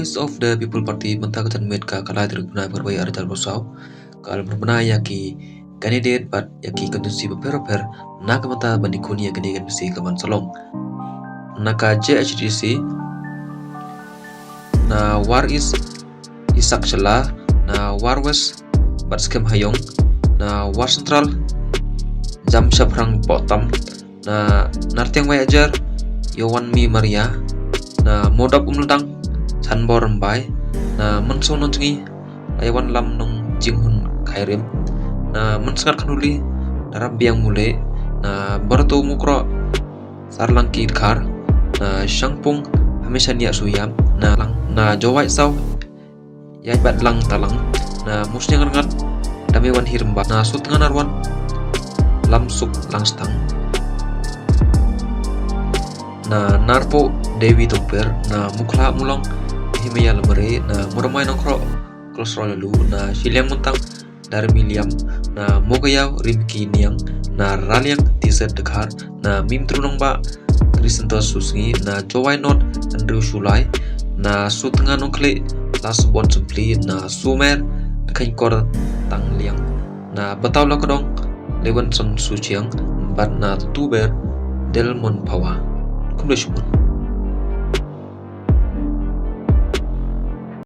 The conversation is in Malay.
Voice of the People Party mentakatan med ka kalai dari benar berbaya arjal bosau kalau berbena yaki candidate but yaki kondusi beper nak mata bandikuni yang kini besi kaman solong naka JHDC na war is isak celah na war west bat skem hayong na war central jam syabrang bottom na nartiang wayajar Yowan mi Maria na modap umledang Sanbor rembai na mensonon cengi ayawan lam nong jinghun khairim na mensengat kanuli darab biang mule na bertu mukro sarlangki kar na syangpung hamisha niak suyam na lang na jawai saw yai bat lang talang na musnya ngat dami wan hirmba na sut nganarwan lam sup langstang na narpo Dewi Tumper na mukla mulong himaya lemere na muramai nongkro kolesterol lalu na siliang muntang dari miliam na mogayaw rimki niang na raliang t-shirt dekar na mim trunong ba Krisento susngi na jowai not Andrew Shulai na sutenga nongkle las bon sempli na sumer kain kor tang liang na bataw la kodong lewan son suciang bat na tuber delmon pawa kumle shumun